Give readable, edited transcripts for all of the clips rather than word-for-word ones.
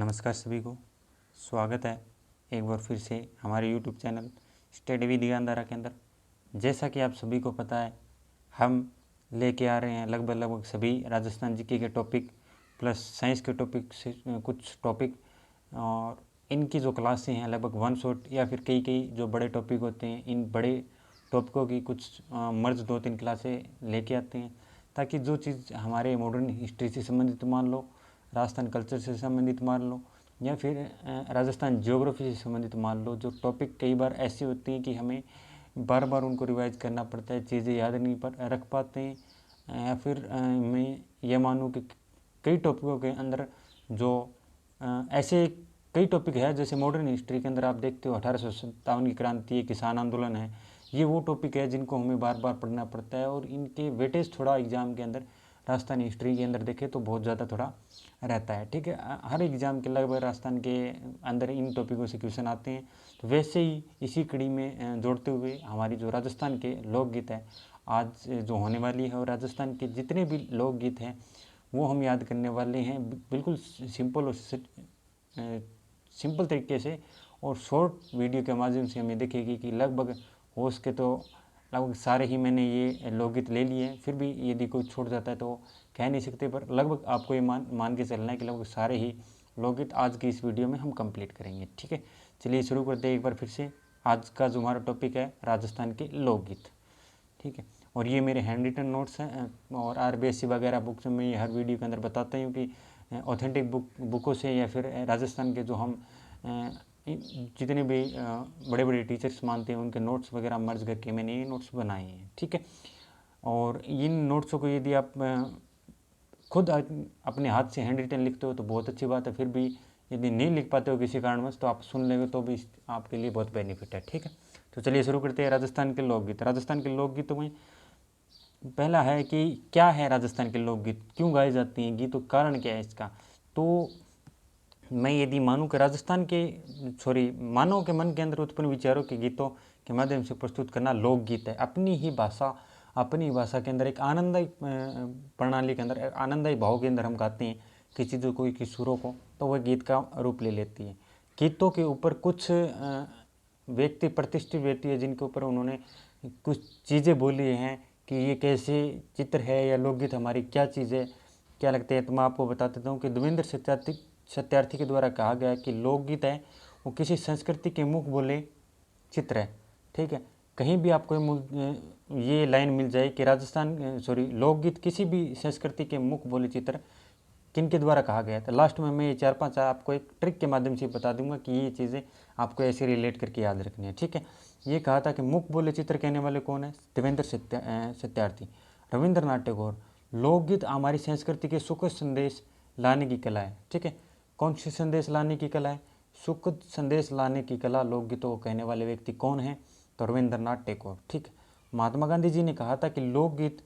नमस्कार सभी को, स्वागत है एक बार फिर से हमारे YouTube channel study with Gyandhara के अंदर। जैसा कि आप सभी को पता है, हम लेके आ रहे हैं लगभग सभी राजस्थान जीके के टॉपिक प्लस साइंस के टॉपिक से कुछ टॉपिक, और इनकी जो क्लासें हैं लगभग वन शॉट या फिर कई जो बड़े टॉपिक होते हैं, इन बड़े टॉपिकों की कुछ मर्ज 2-3 क्लासें लेके आते हैं, ताकि जो चीज़ हमारे मॉडर्न हिस्ट्री से संबंधित मान लो, राजस्थान कल्चर से संबंधित मान लो, या फिर राजस्थान ज्योग्राफी से संबंधित मान लो, जो टॉपिक कई बार ऐसी होती हैं कि हमें बार बार उनको रिवाइज करना पड़ता है, चीज़ें याद नहीं रख पाते हैं, या फिर मैं ये मानूँ कि कई टॉपिकों के अंदर जो ऐसे कई टॉपिक है, जैसे मॉडर्न हिस्ट्री के अंदर आप देखते हो 1857 की क्रांति है, किसान आंदोलन है, ये वो टॉपिक है जिनको हमें बार बार पढ़ना पड़ता है, और इनके वेटेज थोड़ा एग्ज़ाम के अंदर राजस्थान हिस्ट्री के अंदर देखें तो बहुत ज़्यादा थोड़ा रहता है। ठीक है, हर एग्ज़ाम के लगभग राजस्थान के अंदर इन टॉपिकों से क्वेश्चन आते हैं। तो वैसे ही इसी कड़ी में जोड़ते हुए हमारी जो राजस्थान के लोकगीत है आज जो होने वाली है, और राजस्थान के जितने भी लोकगीत हैं वो हम याद करने वाले हैं, बिल्कुल सिंपल और सिंपल तरीके से, और शॉर्ट वीडियो के माध्यम से हमें देखेगी कि लगभग हो सके तो लगभग सारे ही मैंने ये लोकगीत ले लिए हैं। फिर भी यदि कोई छूट जाता है तो कह नहीं सकते, पर लगभग आपको ये मान के चलना है कि लगभग सारे ही लोकगीत आज की इस वीडियो में हम कंप्लीट करेंगे। ठीक है, चलिए शुरू करते हैं एक बार फिर से। आज का जो हमारा टॉपिक है राजस्थान के लोकगीत। ठीक है, और ये मेरे हैंड रिटन नोट्स हैं, और RBSC वगैरह बुक्स में ये हर वीडियो के अंदर बताता हूँ कि ऑथेंटिक बुकों से या फिर राजस्थान के जो हम जितने भी बड़े बड़े टीचर्स मानते हैं उनके नोट्स वगैरह मर्ज करके मैंने ये नोट्स बनाए हैं। ठीक है, और इन नोट्सों को यदि आप खुद अपने हाथ से हैंड रिटन लिखते हो तो बहुत अच्छी बात है, फिर भी यदि नहीं लिख पाते हो किसी कारणवश तो आप सुन लेंगे तो भी आपके लिए बहुत बेनिफिट है। ठीक है, तो चलिए शुरू करते हैं राजस्थान के लोकगीत। राजस्थान के लोकगीतों में पहला है कि क्या है राजस्थान के लोकगीत, क्यों गाए जाते हैं गीतों, कारण क्या है इसका। तो मैं यदि मानूं कि राजस्थान के मानव के मन के अंदर उत्पन्न विचारों के गीतों के माध्यम से प्रस्तुत करना लोकगीत है। अपनी भाषा के अंदर एक आनंददायी प्रणाली के अंदर, आनंददायी भाव के अंदर हम गाते हैं किसी चीज़ों को, किसी सुरों को, तो वह गीत का रूप ले लेती है। गीतों के ऊपर कुछ व्यक्ति, प्रतिष्ठित व्यक्ति है जिनके ऊपर उन्होंने कुछ चीज़ें बोली हैं कि ये कैसे चित्र है या लोकगीत हमारी क्या चीज़ है, क्या लगता है। तो मैं आपको बता देता हूँ कि देवेंद्र सत्यार्थी के द्वारा कहा गया है कि लोकगीत है वो किसी संस्कृति के मुख बोले चित्र है। ठीक है, कहीं भी आपको ये लाइन मिल जाए कि लोकगीत किसी भी संस्कृति के मुख बोले चित्र किन के द्वारा कहा गया है, तो लास्ट में मैं ये 4-5 आपको एक ट्रिक के माध्यम से बता दूंगा कि ये चीज़ें आपको ऐसे रिलेट करके याद रखनी है। ठीक है, ये कहा था कि मुख बोले चित्र कहने वाले कौन है, देवेंद्र सत्यार्थी। रविंद्रनाथ टैगोर, लोकगीत हमारी संस्कृति के सुखद संदेश लाने की कला है। ठीक है, कौन सी संदेश लाने की कला है, सुखद संदेश लाने की कला लोकगीतों को कहने वाले व्यक्ति कौन है, तो रविंद्रनाथ टैगोर। ठीक है, महात्मा गांधी जी ने कहा था कि लोकगीत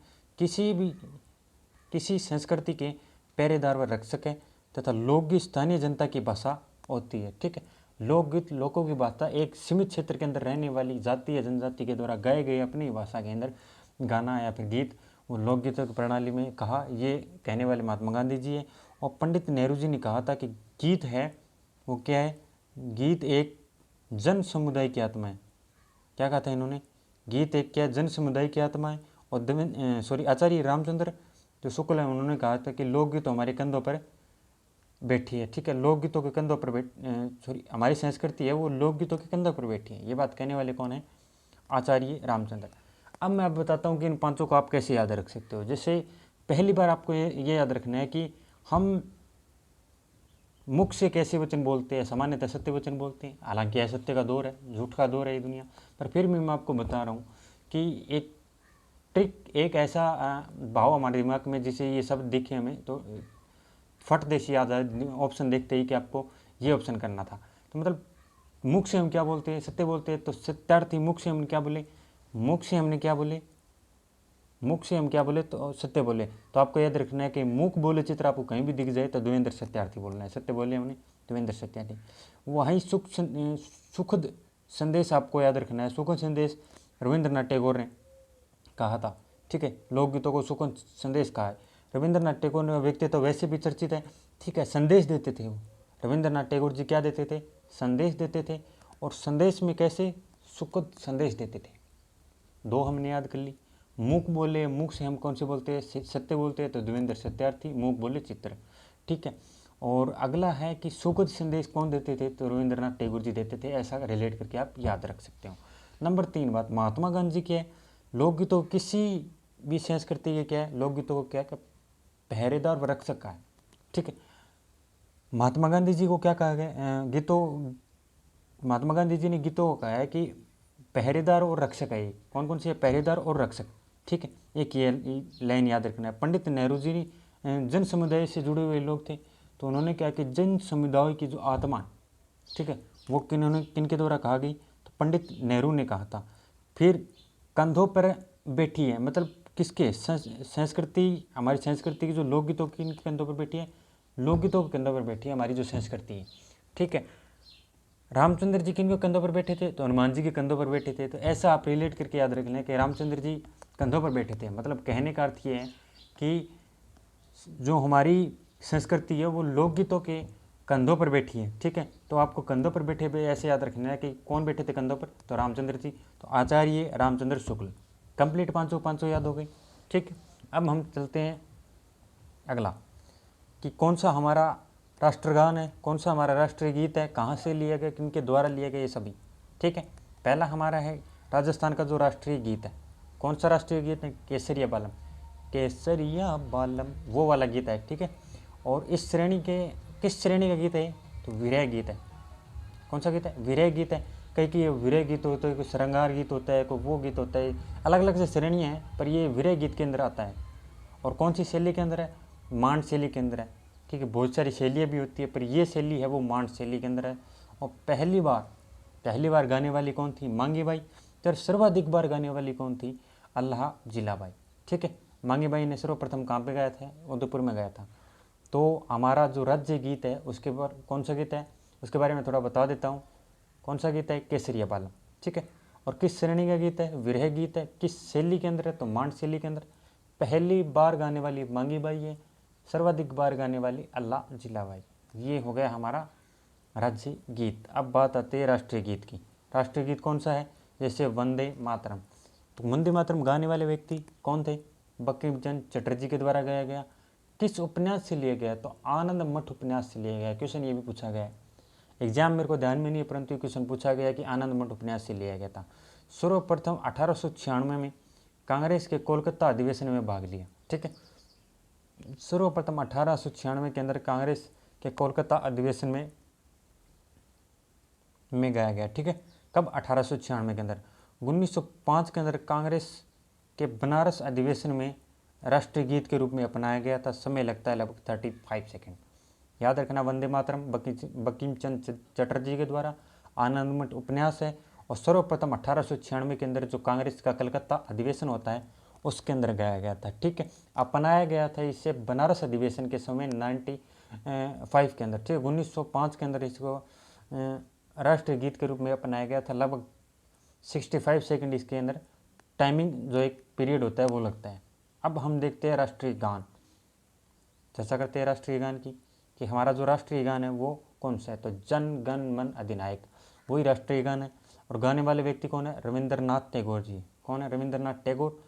किसी संस्कृति के पहरेदार व रख सके, तथा लोकगीत स्थानीय जनता की भाषा होती है। ठीक है, लोकगीत लोगों की भाषा, एक सीमित क्षेत्र के अंदर रहने वाली जाति या जनजाति के द्वारा गाए गए अपनी भाषा के अंदर गाना या फिर गीत, वो लोकगीतों की प्रणाली में कहा, ये कहने वाले महात्मा गांधी जी है। और पंडित नेहरू जी ने कहा था कि गीत है वो क्या है, गीत एक जन समुदाय की आत्मा है। क्या कहा था इन्होंने, गीत एक क्या जन समुदाय की आत्मा है। और आचार्य रामचंद्र जो शुक्ल है, उन्होंने कहा था कि लोकगीत हमारे कंधों पर बैठी है। ठीक है, लोकगीतों के कंधों पर हमारी संस्कृति है वो लोकगीतों के कंधों पर बैठी है। ये बात कहने वाले कौन है, आचार्य रामचंद्र। अब मैं आपको बताता हूँ कि इन पांचों को आप कैसे याद रख सकते हो। जैसे पहली बार आपको ये याद रखना है कि हम मुख से कैसे वचन बोलते हैं, सामान्यतः सत्य वचन बोलते हैं, हालांकि असत्य का दौर है, झूठ का दौर है ये दुनिया, पर फिर भी मैं आपको बता रहा हूँ कि एक ट्रिक, एक ऐसा भाव हमारे दिमाग में जिसे ये शब्द दिखे हमें तो फट देशी याद आए ऑप्शन देखते ही कि आपको ये ऑप्शन करना था। तो मतलब मुख से हम क्या बोलते हैं, सत्य बोलते हैं, तो सत्यार्थी मुख से हम क्या बोले, मुख से हम क्या बोले तो सत्य बोले। तो आपको याद रखना है कि मुख बोले चित्र आपको कहीं भी दिख जाए तो देवेंद्र सत्यार्थी बोलना है, सत्य बोले हमने देवेंद्र सत्यार्थी। वहीं सुखद संदेश आपको याद रखना है, सुखद संदेश रविंद्रनाथ टैगोर ने कहा था। ठीक है, लोकगीतों को सुखद संदेश कहा है। रविंद्रनाथ टैगोर ने व्यक्तित्व वैसे भी चर्चित है। ठीक है, संदेश देते थे वो, रविंद्रनाथ टैगोर जी क्या देते थे? संदेश देते थे। और संदेश में कैसे? सुखद संदेश देते थे। दो हमने याद कर ली। मूक बोले, मूक से हम कौन से बोलते हैं? सत्य बोलते हैं तो देवेंद्र सत्यार्थी, मूक बोले चित्र, ठीक है। और अगला है कि सुखद संदेश कौन देते थे? तो रविंद्रनाथ टैगोर जी देते थे। ऐसा रिलेट करके आप याद रख सकते हो। नंबर 3 बात, महात्मा गांधी की है, लोकगीतों किसी भी संस्कृति के क्या है? लोकगीतों को क्या पहरेदार व रक्षक का है, ठीक है। महात्मा गांधी जी को क्या कहा गया? महात्मा गांधी जी ने गीतों को कहा है कि पहरेदार और रक्षक है। कौन कौन सी है? पहरेदार और रक्षक, ठीक है। एक ये लाइन याद रखना है। पंडित नेहरू जी ने जन समुदाय से जुड़े हुए लोग थे, तो उन्होंने क्या कि जन समुदाय की जो आत्मा, ठीक है, वो किनके द्वारा कहा गई? तो पंडित नेहरू ने कहा था। फिर कंधों पर बैठी है, मतलब किसके? संस्कृति, हमारी संस्कृति की जो लोकगीतों की कंधों पर बैठी है, लोकगीतों के कंधों पर बैठी है हमारी जो संस्कृति है, ठीक है। रामचंद्र जी किन के कंधों पर बैठे थे? तो हनुमान जी के कंधों पर बैठे थे। तो ऐसा आप रिलेट करके याद रख लें कि रामचंद्र जी कंधों पर बैठे थे। मतलब कहने का अर्थ ये है कि जो हमारी संस्कृति है वो लोकगीतों के कंधों पर बैठी है, ठीक है। तो आपको कंधों पर बैठे हुए ऐसे याद रखना है कि कौन बैठे थे कंधों पर? तो रामचंद्र जी। तो आचार्य रामचंद्र शुक्ल। कंप्लीट पाँचों याद हो गई, ठीक है। अब हम चलते हैं अगला कि कौन सा हमारा राष्ट्रगान है, कौन सा हमारा राष्ट्रीय गीत है, कहाँ से लिया गया, किनके द्वारा लिया गया, ये सभी, ठीक है। पहला हमारा है राजस्थान का जो राष्ट्रीय गीत है, कौन सा राष्ट्रीय गीत है? केसरिया बालम, केसरिया बालम, वो वाला गीत है, ठीक है। और इस श्रेणी के किस श्रेणी का गीत है? तो विरह गीत है। कौन सा गीत है? विरह गीत है। कई कि ये विरह गीत होता है, कोई श्रृंगार गीत होता है, कोई वो गीत होता है, अलग अलग से श्रेणियाँ हैं, पर ये विरह गीत के अंदर आता है। और कौन सी शैली के अंदर है? मांड शैली के अंदर है, ठीक है। बहुत सारी शैलियाँ भी होती है, पर ये शैली है वो मांड शैली के अंदर है। और पहली बार गाने वाली कौन थी? मांगी बाई। तो सर्वाधिक बार गाने वाली कौन थी? अल्लाह जिलाबाई, ठीक है। मांगी बाई ने सर्वप्रथम कहाँ पे गाया था? उदयपुर में गाया था। तो हमारा जो राज्य गीत है उसके पर कौन सा गीत है, उसके बारे में थोड़ा बता देता हूँ। कौन सा गीत है? केसरिया बालम, ठीक है। और किस श्रेणी का गीत है? विरह गीत है। किस शैली के अंदर है? तो मांड शैली के अंदर। पहली बार गाने वाली मांगी बाई है, सर्वाधिक बार गाने वाली अल्लाह जिलाबाई। ये हो गया हमारा राज्य गीत। अब बात आती है राष्ट्रीय गीत की। राष्ट्रीय गीत कौन सा है? जैसे वंदे मातरम। तो वंदे मातरम गाने वाले व्यक्ति कौन थे? बंकिम चंद्र चटर्जी के द्वारा गाया गया। किस उपन्यास से लिया गया? तो आनंद मठ उपन्यास से लिया गया। क्वेश्चन ये भी पूछा गया है, एग्जाम मेरे को ध्यान में नहीं है, परंतु क्वेश्चन पूछा गया कि आनंद मठ उपन्यास से लिया गया था। सर्वप्रथम 1896 में कांग्रेस के कोलकाता अधिवेशन में भाग लिया, ठीक है। सर्वप्रथम 1896 के अंदर कांग्रेस के कोलकाता अधिवेशन में गाया गया, ठीक है। कब? 1896 के अंदर। 1905 के अंदर कांग्रेस के बनारस अधिवेशन में राष्ट्रीय गीत के रूप में अपनाया गया था। समय लगता है लगभग 35 सेकेंड। याद रखना, वंदे मातरम बंकिम चंद्र चटर्जी के द्वारा आनंद मठ उपन्यास है। और सर्वप्रथम 1896 के अंदर जो कांग्रेस का कलकत्ता अधिवेशन होता है उसके अंदर गाया गया था, ठीक है। अपनाया गया था इसे बनारस अधिवेशन के समय 95 के अंदर, ठीक है। 1905 के अंदर इसको राष्ट्रीय गीत के रूप में अपनाया गया था। लगभग 65 सेकेंड इसके अंदर टाइमिंग जो एक पीरियड होता है वो लगता है। अब हम देखते हैं राष्ट्रीय गान, चर्चा करते हैं राष्ट्रीय गान की कि हमारा जो राष्ट्रीय गान है वो कौन सा है। तो जन गण मन अधिनायक वही राष्ट्रीय गान है। और गाने वाले व्यक्ति कौन है? रविंद्रनाथ टैगोर जी। कौन है? रविंद्रनाथ टैगोर,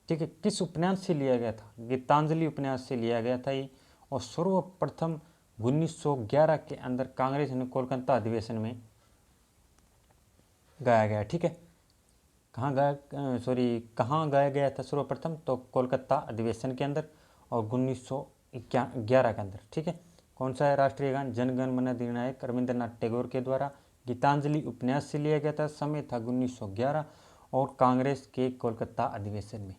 ठीक है। किस उपन्यास से लिया गया था? गीतांजलि उपन्यास से लिया गया था ये। और सर्वप्रथम 1911 के अंदर कांग्रेस ने कोलकाता अधिवेशन में गाया गया, ठीक है। कहाँ गाया गया था सर्वप्रथम? तो कोलकाता अधिवेशन के अंदर और 1911 के अंदर, ठीक है। कौन सा है राष्ट्रीय गान? जनगण मन अधिनायक रविंद्रनाथ टैगोर के द्वारा गीतांजलि उपन्यास से लिया गया था। समय था 1911 और कांग्रेस के कोलकाता अधिवेशन में।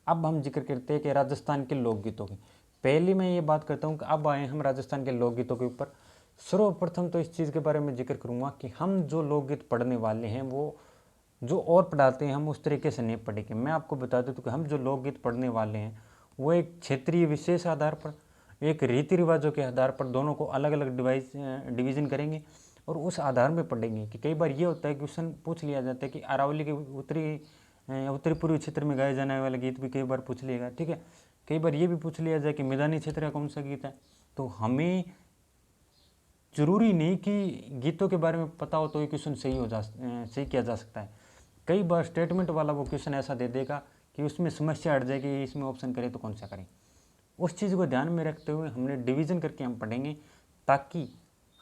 अब हम जिक्र करते हैं कि राजस्थान के लोकगीतों की। पहले मैं ये बात करता हूँ कि अब आए हम राजस्थान के लोकगीतों के ऊपर। सर्वप्रथम तो इस चीज़ के बारे में जिक्र करूँगा कि हम जो लोकगीत पढ़ने वाले हैं वो जो और पढ़ाते हैं हम उस तरीके से नहीं पढ़ेंगे। मैं आपको बता देता हूँ कि हम जो लोकगीत पढ़ने वाले हैं वो एक क्षेत्रीय विशेष आधार पर, एक रीति रिवाजों के आधार पर दोनों को अलग अलग डिवीज़न करेंगे और उस आधार में पढ़ेंगे। कि कई बार ये होता है कि क्वेश्चन पूछ लिया जाता है कि अरावली के उत्तरी पूर्वी क्षेत्र में गाए जाने वाले गीत भी कई बार पूछ लिएगा, ठीक है। कई बार ये भी पूछ लिया जाए कि मैदानी क्षेत्र का कौन सा गीत है। तो हमें जरूरी नहीं कि गीतों के बारे में पता हो तो ये क्वेश्चन सही किया जा सकता है। कई बार स्टेटमेंट वाला वो क्वेश्चन ऐसा दे देगा कि उसमें समस्या हट जाएगी, इसमें ऑप्शन करें तो कौन सा करें। उस चीज़ को ध्यान में रखते हुए हमने डिवीज़न करके हम पढ़ेंगे, ताकि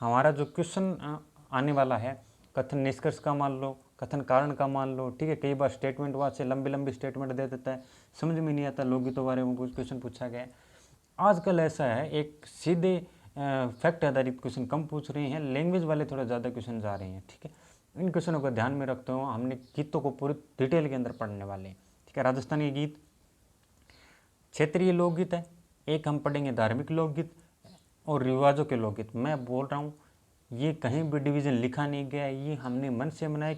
हमारा जो क्वेश्चन आने वाला है, कथन निष्कर्ष का मान लो, कथन कारण का मान लो, ठीक है। कई बार स्टेटमेंट वहाँ से लंबी लंबी स्टेटमेंट दे देता है, समझ में नहीं आता, लोकगीतों बारे में कुछ क्वेश्चन पूछा गया है। आजकल ऐसा है, एक सीधे फैक्ट आधारित क्वेश्चन कम पूछ रहे हैं, लैंग्वेज वाले थोड़ा ज़्यादा क्वेश्चन जा रहे हैं, ठीक है। इन क्वेश्चनों को ध्यान में रखते हुए हमने गीतों को पूरी डिटेल के अंदर पढ़ने वाले हैं, ठीक है। राजस्थानी गीत क्षेत्रीय लोकगीत है, एक हम पढ़ेंगे धार्मिक लोकगीत और रिवाजों के लोकगीत। मैं बोल रहा हूँ ये कहीं भी डिवीज़न लिखा नहीं गया है, ये हमने मन से बनाया,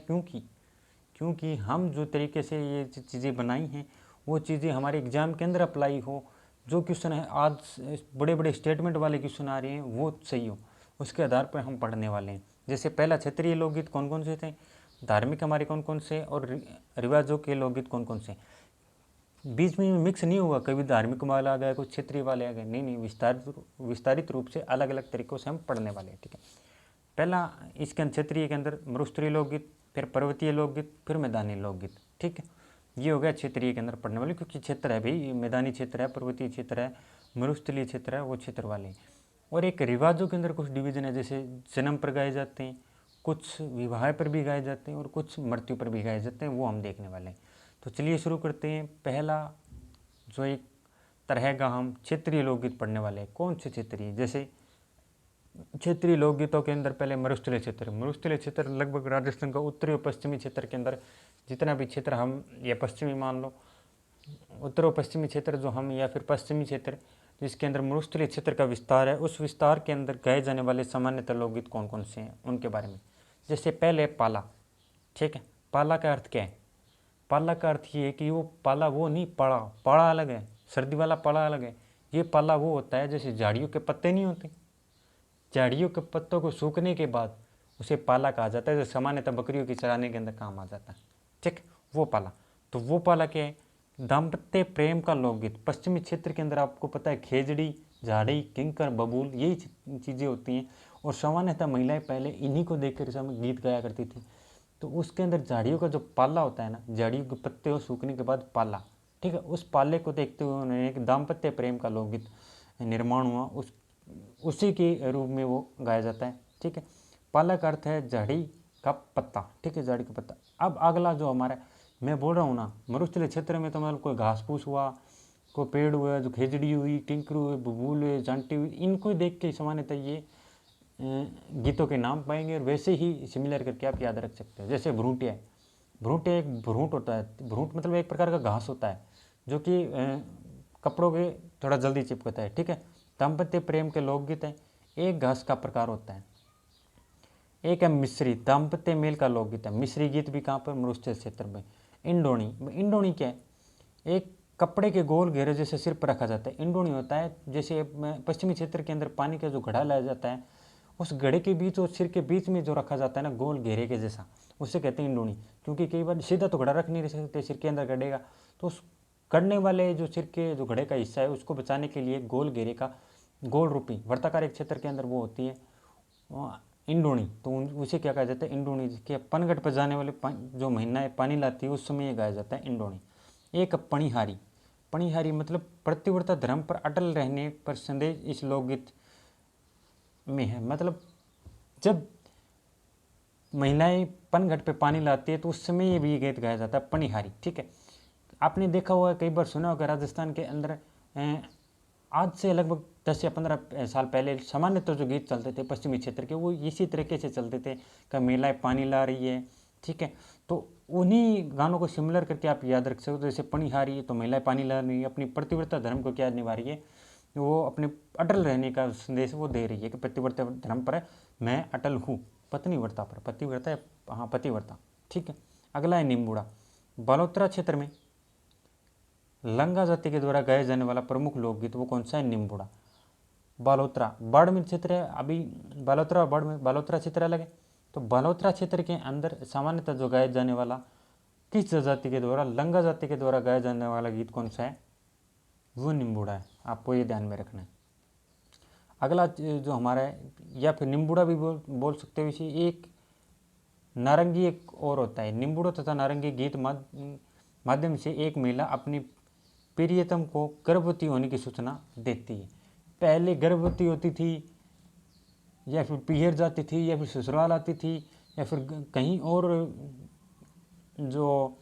क्योंकि हम जो तरीके से ये चीज़ें बनाई हैं वो चीज़ें हमारे एग्ज़ाम के अंदर अप्लाई हो। जो क्वेश्चन है आज बड़े बड़े स्टेटमेंट वाले क्वेश्चन आ रहे हैं वो सही हो, उसके आधार पर हम पढ़ने वाले हैं। जैसे पहला क्षेत्रीय लोकगीत कौन कौन से थे, धार्मिक हमारे कौन कौन से, और रिवाजों के लोकगीत कौन कौन से। बीच में मिक्स नहीं हुआ, कभी धार्मिक वाला आ गया, कुछ क्षेत्रीय वाले आ गए, नहीं, विस्तारित रूप से अलग अलग तरीक़ों से हम पढ़ने वाले हैं, ठीक है। पहला इसके अंदर क्षेत्रीय के अंदर मरुस्थलीय लोकगीत, फिर पर्वतीय लोकगीत, फिर मैदानी लोकगीत, ठीक है। ये हो गया क्षेत्रीय के अंदर पढ़ने वाले, क्योंकि क्षेत्र है भाई, मैदानी क्षेत्र है, पर्वतीय क्षेत्र है, मरुस्थलीय क्षेत्र है, वो क्षेत्र वाले। और एक रिवाजों के अंदर कुछ डिवीज़न है, जैसे जन्म पर गाए जाते हैं, कुछ विवाह पर भी गाए जाते हैं और कुछ मृत्यु पर भी गाए जाते हैं, वो हम देखने वाले हैं। तो चलिए शुरू करते हैं। पहला जो एक तरह का हम क्षेत्रीय लोकगीत पढ़ने वाले हैं, कौन से क्षेत्रीय, जैसे क्षेत्रीय लोकगीतों के अंदर पहले मरुस्थलीय क्षेत्र लगभग राजस्थान का उत्तरी और पश्चिमी क्षेत्र के अंदर जितना भी क्षेत्र हम, या पश्चिमी मान लो, उत्तर और पश्चिमी क्षेत्र जो हम, या फिर पश्चिमी क्षेत्र जिसके अंदर मरुस्थलीय क्षेत्र का विस्तार है, उस विस्तार के अंदर गाए जाने वाले सामान्यतः लोकगीत कौन कौन से हैं उनके बारे में। जैसे पहले पाला, ठीक है। पाला का अर्थ क्या है, पाला का अर्थ ये है कि वो पाला वो नहीं, पाड़ा अलग है, सर्दी वाला पाला अलग है। ये पाला वो होता है जैसे झाड़ियों के पत्ते नहीं होते, झाड़ियों के पत्तों को सूखने के बाद उसे पाला कहा जाता है, जो सामान्यतः बकरियों की चराने के अंदर काम आ जाता है, ठीक। वो पाला, तो वो पाला क्या है, दाम्पत्य प्रेम का लोकगीत। पश्चिमी क्षेत्र के अंदर आपको पता है खेजड़ी, झाड़ी, किंकर, बबूल, यही चीज़ें होती हैं, और सामान्यतः महिलाएं पहले इन्हीं को देखकर समय गीत गाया करती थी। तो उसके अंदर झाड़ियों का जो पाला होता है ना, झाड़ियों के पत्ते और सूखने के बाद पाला, ठीक है, उस पाले को देखते हुए उन्होंने एक दाम्पत्य प्रेम का लोकगीत निर्माण हुआ, उसी के रूप में वो गाया जाता है, ठीक है। पाला का अर्थ है झाड़ी का पत्ता, ठीक है, झाड़ी का पत्ता। अब अगला जो हमारा, मैं बोल रहा हूँ ना, मरुस्थलीय क्षेत्र में तो मतलब कोई घास फूस हुआ, कोई पेड़ हुआ, जो खेजड़ी हुई, टिंकरू हुए, बबूल हुए, जांटी हुई, इनको देख के सामान्यतः ये गीतों के नाम पाएंगे, और वैसे ही सिमिलर करके आप याद रख सकते हो। जैसे भ्रूटिया है, भ्रूटिया एक भ्रूट होता है, भ्रूट मतलब एक प्रकार का घास होता है जो कि कपड़ों के थोड़ा जल्दी चिपकता है, ठीक है। दाम्पत्य प्रेम के लोकगीत है, एक घास का प्रकार होता है। एक है मिश्री, दाम्पत्य मेल का लोकगीत है। मिश्री गीत भी कहाँ पर, मरुस्थलीय क्षेत्र में। इंडोणी, इंडोणी क्या है, एक कपड़े के गोल घेरे जैसे सिर पर रखा जाता है, इंडोणी होता है। जैसे पश्चिमी क्षेत्र के अंदर पानी का जो घड़ा लाया जाता है, उस घड़े के बीच और सिर के बीच में जो रखा जाता है ना, गोल घेरे के जैसा, उसे कहते हैं इंडोणी। क्योंकि कई बार सीधा तो घड़ा रख नहीं सकते, सिर के अंदर गड़ेगा, तो उस गड़ने वाले जो सिर के जो घड़े का हिस्सा है उसको बचाने के लिए गोल घेरे का, गोल रूपी वर्ताकार एक क्षेत्र के अंदर वो होती है इंडोणी, तो उसे क्या कहा जाता है, इंडोणी। के पनघट पर जाने वाले जो महीना है पानी लाती है, उस समय ये गाया जाता है इंडोणी। एक पणिहारी, पणिहारी मतलब प्रतिव्रता धर्म पर अटल रहने पर संदेश इस लोकगीत में है। मतलब जब महिलाएं पनघट पे पानी लाती है तो उस समय ये भी गीत गाया जाता है, पणिहारी, ठीक है। आपने देखा हुआ है, कई बार सुना होगा, राजस्थान के अंदर आज से लगभग 10 या 15 साल पहले सामान्यतः जो गीत चलते थे पश्चिमी क्षेत्र के, वो इसी तरीके से चलते थे कि महिलाएं पानी ला रही है, ठीक है। तो उन्हीं गानों को सिमिलर करके आप याद रख सकते हो। जैसे पणिहारी, तो महिलाएं पानी ला रही है, अपनी प्रतिव्रता धर्म को क्या निभा रही है, वो अपने अटल रहने का संदेश वो दे रही है कि प्रतिव्रता धर्म पर मैं अटल हूँ, पत्नीव्रता पर, पतिव्रता, हाँ पतिव्रता, ठीक है। अगला है निम्बुड़ा। बालोतरा क्षेत्र में लंगा जाति के द्वारा गाए जाने वाला प्रमुख लोकगीत वो कौन सा है, निम्बुड़ा। बालोतरा बाड़मेर क्षेत्र है, अभी बालोतरा और बाड़मेर, बालोतरा क्षेत्र अलग है। तो बालोतरा क्षेत्र के अंदर सामान्यतः जो गाया जाने वाला किस जाति के द्वारा, लंगा जाति के द्वारा गाया जाने वाला गीत कौन सा है, वो निम्बुड़ा है। आपको ये ध्यान में रखना है। अगला जो हमारा है, या फिर निम्बुड़ा भी बोल सकते हो इसे, एक नारंगी एक और होता है। निम्बुड़ा तथा नारंगी गीत माध्यम से एक महिला अपनी प्रियतम को गर्भवती होने की सूचना देती है। पहले गर्भवती होती थी, या फिर पीहर जाती थी, या फिर ससुराल आती थी, या फिर कहीं और जो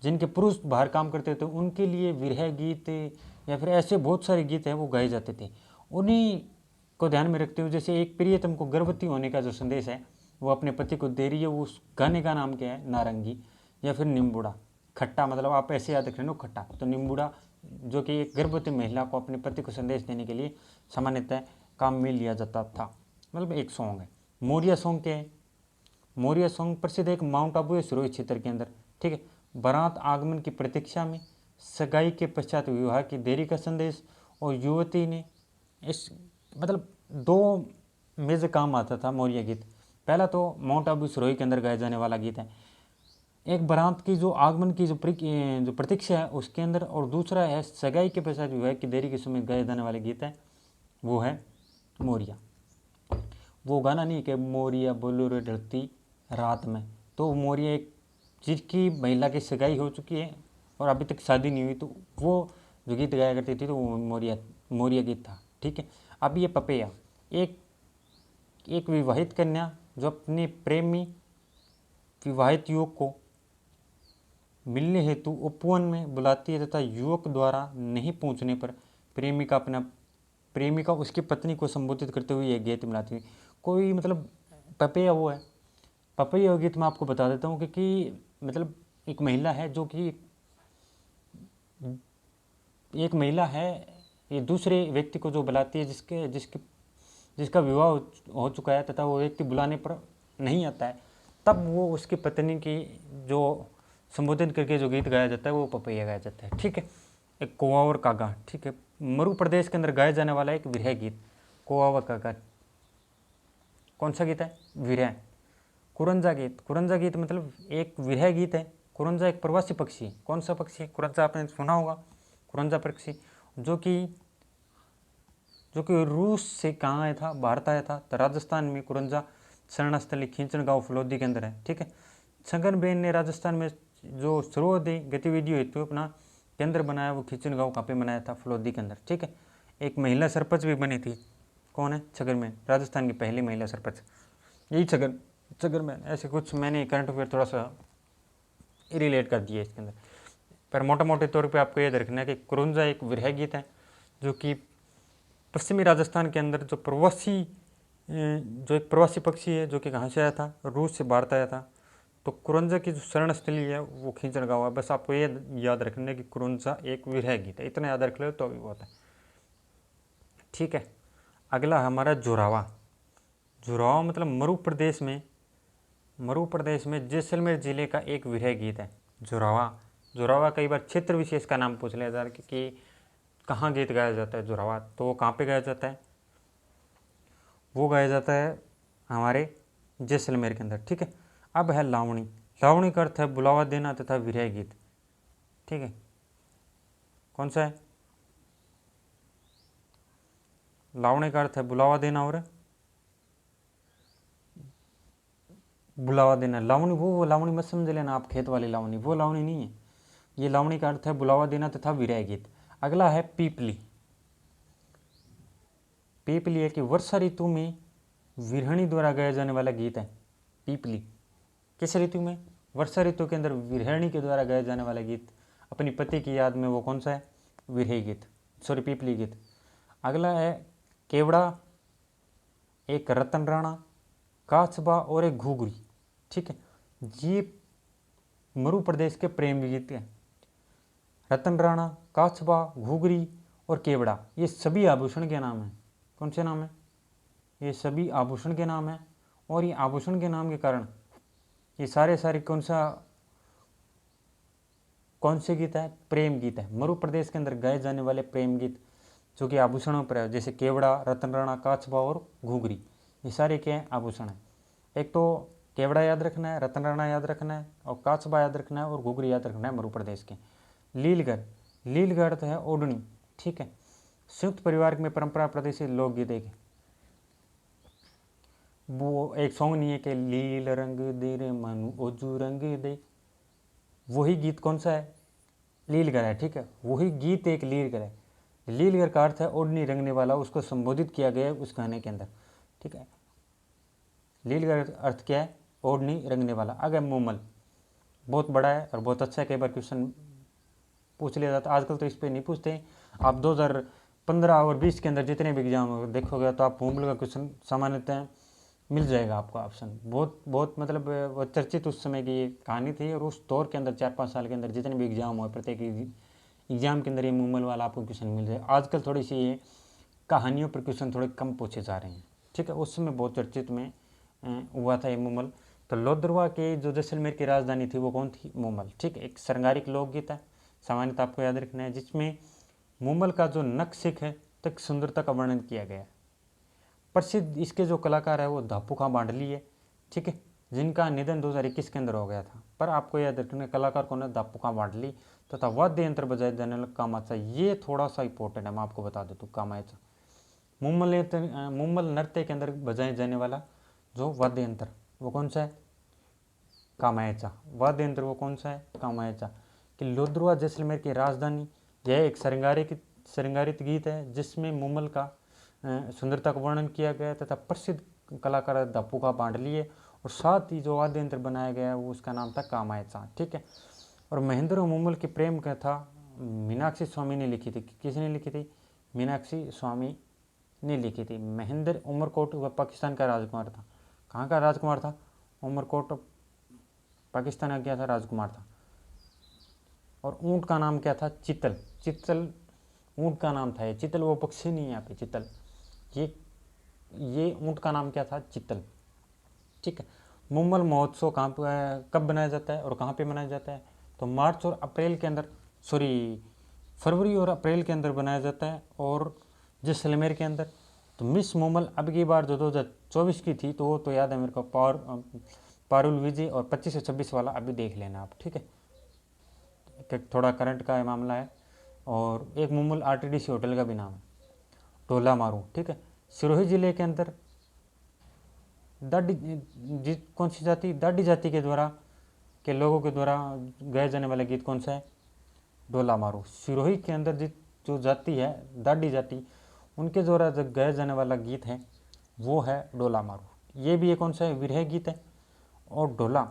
जिनके पुरुष बाहर काम करते थे उनके लिए विरह गीत या फिर ऐसे बहुत सारे गीत हैं वो गाए जाते थे। उन्हीं को ध्यान में रखते हुए जैसे एक प्रियतम को गर्भवती होने का जो संदेश है वो अपने पति को दे रही है, उस गाने का नाम क्या है? नारंगी या फिर निम्बुड़ा। खट्टा मतलब आप ऐसे याद रख लेना खट्टा, तो निम्बुड़ा जो कि एक गर्भवती महिला को अपने पति को संदेश देने के लिए सामान्यतः काम में लिया जाता था। मतलब एक सॉन्ग है। मोरिया सॉन्ग क्या है? मोरिया सॉन्ग प्रसिद्ध एक माउंट आबू या सिरोही क्षेत्र के अंदर, ठीक है, बारात आगमन की प्रतीक्षा में, सगाई के पश्चात विवाह की देरी का संदेश, और युवती ने इस मतलब दो मेजर काम आता था मोरिया गीत। पहला तो माउंट आबू सिरोही के अंदर गाया जाने वाला गीत है, एक बारात की जो आगमन की जो प्रतीक्षा है उसके अंदर, और दूसरा है सगाई के पश्चात विवाह की देरी के समय गाए जाने वाले गीत है, वो है मोरिया। वो गाना नहीं कि मोरिया बोलो रे ढलती रात में, तो मोरिया एक जिसकी महिला की सगाई हो चुकी है और अभी तक शादी नहीं हुई, तो वो जो गीत गाया करती थी तो वो मोरिया गीत था, ठीक है। अब ये पपैया, एक विवाहित कन्या जो अपने प्रेमी विवाहित युवक को मिलने हेतु उपवन में बुलाती है तथा युवक द्वारा नहीं पहुंचने पर प्रेमिका उसकी पत्नी को संबोधित करते हुए यह गीत मिलाती है। कोई मतलब पपैया वो है। पपैया गीत मैं आपको बता देता हूँ क्योंकि मतलब एक महिला है जो कि एक महिला है ये दूसरे व्यक्ति को जो बुलाती है जिसका विवाह हो चुका है तथा वो व्यक्ति बुलाने पर नहीं आता है, तब वो उसकी पत्नी की जो संबोधित करके जो गीत गाया जाता है वो पपैया गाया जाता है, ठीक है। एक कोआवर कागा, ठीक है, मरु प्रदेश के अंदर गाया जाने वाला एक विरह गीत कोआवर कागा। कौन सा गीत है? विरह। कुरंजा गीत मतलब एक विरह गीत है। कुरंजा एक प्रवासी पक्षी है। कौन सा पक्षी है? कुरंजा आपने सुना होगा, कुरंजा पक्षी जो कि रूस से कहाँ आया था? भारत आया था। तो राजस्थान में कुरंजा शरणस्थली खींचन गाँव फलोदी के अंदर है, ठीक है। छगनबेन ने राजस्थान में जो सर्वोदय गतिविधियों हेतु अपना केंद्र बनाया वो खींचन गाँव कहाँ पे बनाया था? फलोदी के अंदर, ठीक है। एक महिला सरपंच भी बनी थी। कौन है? छगनबेन, राजस्थान की पहली महिला सरपंच, यही छगनबेन। ऐसे कुछ मैंने करंट अफेयर थोड़ा सा रिलेट कर दिया इसके अंदर, पर मोटा मोटे तौर पे आपको याद रखना है कि कुरंजा एक विरह गीत है जो कि पश्चिमी राजस्थान के अंदर जो एक प्रवासी पक्षी है जो कि कहाँ से आया था? रूस से भारत आया था। तो कुरंजा की जो शरण स्थली है वो खींचन गाँव है। बस आपको ये याद रखना है कि कुरंजा एक विरह गीत है, इतना याद रख लो तो भी बहुत है, ठीक है। अगला हमारा जोरावा मतलब मरु प्रदेश में जैसलमेर जिले का एक विरह गीत है जोरावा। कई बार क्षेत्र विशेष का नाम पूछ लिया जा रहा है कि कहाँ गीत गाया जाता है जोरावा, तो वो कहाँ पे गाया जाता है? वो गाया जाता है हमारे जैसलमेर के अंदर, ठीक है। अब है लावणी का अर्थ है बुलावा देना तथा विरह गीत, ठीक है। कौन सा है? लावणी का अर्थ है बुलावा देना और बुलावा देना। लावणी वो लावणी मत समझ लेना आप, खेत वाली लावणी, वो लावणी नहीं है। ये लावणी का अर्थ है बुलावा देना तथा विरह गीत। अगला है पीपली है कि वर्षा ऋतु में विरहणी द्वारा गाया जाने वाला गीत है पीपली। किस ऋतु में? वर्षा ऋतु के अंदर विरहणी के द्वारा गाया जाने वाला गीत अपनी पति की याद में, वो कौन सा है? विरह गीत, सॉरी पीपली गीत। अगला है केवड़ा, एक रतन राणा, काचबा और एक घुघरी, ठीक है। ये मरु प्रदेश के प्रेम गीत हैं। रतन राणा, काचबा, घुघरी और केवड़ा ये सभी आभूषण के नाम हैं। कौन से नाम है? ये सभी आभूषण के नाम हैं, और ये आभूषण के नाम के कारण ये सारे कौन से गीत है? प्रेम गीत है। मरु प्रदेश के अंदर गाए जाने वाले प्रेम गीत जो कि आभूषणों पर है, जैसे केवड़ा, रतन राणा, काचबा और घुघरी, ये सारे क्या हैं? आभूषण हैं। एक तो केवड़ा याद रखना है, रतन राणा याद रखना है, और काचबा याद रखना है, और घुघरी याद रखना है मरु प्रदेश के। लीलगढ़ अर्थ है ओढ़नी, ठीक है। संयुक्त परिवार में परंपरा प्रदेशित लोकगीत एक वो एक सॉन्ग नहीं है कि लील रंग दे रे मानू ओजू रंग दे, वही गीत कौन सा है? लीलगर है, ठीक है। वही गीत एक लीलगर है। लीलगर का अर्थ है ओढ़नी रंगने वाला, उसको संबोधित किया गया है उस गाने के अंदर, ठीक है। लीलगर अर्थ क्या है? ओढ़नी रंगने वाला। आगे मुमल बहुत बड़ा है और बहुत अच्छा है, कई बार क्वेश्चन पूछ लिया जाता है। आजकल तो इस पर नहीं पूछते हैं। आप 2015 और 20 के अंदर जितने भी एग्जाम देखोगे तो आप मुमल का क्वेश्चन सामान्यतः मिल जाएगा आपको ऑप्शन। बहुत बहुत मतलब वो चर्चित उस समय की ये कहानी थी, और उस दौर के अंदर 4-5 साल के अंदर जितने भी एग्जाम हुए, प्रत्येक एग्जाम के अंदर ये मुमल वाला आपको क्वेश्चन मिल जाए। आजकल थोड़ी सी ये कहानियों पर क्वेश्चन थोड़े कम पूछे जा रहे हैं, ठीक है। उस समय बहुत चर्चित में हुआ था ये मुमल। तो लोदरवा के जो जैसलमेर की राजधानी थी वो कौन थी? मुमल, ठीक है। एक श्रृंगारिक लोकगीत है, सामान्यतः आपको याद रखना है, जिसमें मुमल का जो नक्शिक है तक सुंदरता का वर्णन किया गया है। प्रसिद्ध इसके जो कलाकार है वो धापू खां बांडली है, ठीक है, जिनका निधन 2021 के अंदर हो गया था। पर आपको याद रखना कलाकार कौन है? धापू खां बांडली। तथा वाद्य यंत्र बजाए जाने वाला कामाचा, ये थोड़ा सा इंपॉर्टेंट है, मैं आपको बता देता हूँ। कामाचा मुमल नृत्य के अंदर बजाए जाने वाला जो वाद्य यंत्र वो कौन सा है? कामायचा। वाद्य यंत्र वो कौन सा है? कामायचा। कि लोद्रुआ जैसलमेर की राजधानी, यह एक श्रृंगारित गीत है जिसमें मुमल का सुंदरता का वर्णन किया गया तथा प्रसिद्ध कलाकार धापू खां बांडली है, और साथ ही जो वाद्य यंत्र बनाया गया है वो उसका नाम था कामायचा, ठीक है। और महेंद्र और मुमल की प्रेम कथा मीनाक्षी स्वामी ने लिखी थी। किसने लिखी थी? मीनाक्षी स्वामी ने लिखी थी। महेंद्र उमरकोट वह पाकिस्तान का राजकुमार था। कहाँ का राजकुमार था? उमरकोट पाकिस्तान का क्या था? राजकुमार था। और ऊँट का नाम क्या था? चित्तल। चित्तल ऊँट का नाम था। ये चित्तल वो पक्षी नहीं है यहाँ पे, चित्तल ये ऊँट का नाम क्या था? चित्तल, ठीक है। मुमल महोत्सव कहाँ पे कब बनाया जाता है और कहाँ पे मनाया जाता है? तो मार्च और अप्रैल के अंदर, फरवरी और अप्रैल के अंदर बनाया जाता है, और जैसलमेर के अंदर। तो मिस मुमल अब की बार जो 2024 की थी तो वो तो याद है मेरे को, पारुल विजय, और 25 से 26 वाला अभी देख लेना आप, ठीक है। थोड़ा करंट का मामला है। और एक मुमल आरटीडीसी होटल का भी नाम है, टोला मारू, ठीक है। सिरोही जिले के अंदर कौन सी जाति? दाडी जाति के द्वारा के लोगों के द्वारा गाया जाने वाला गीत कौन सा है? डोला मारू। सिरोही के अंदर जो जाति है दाडी जाति, उनके द्वारा जो गाया जाने वाला गीत है वो है डोला मारू। ये भी ये कौन सा है? विरह गीत है। और डोला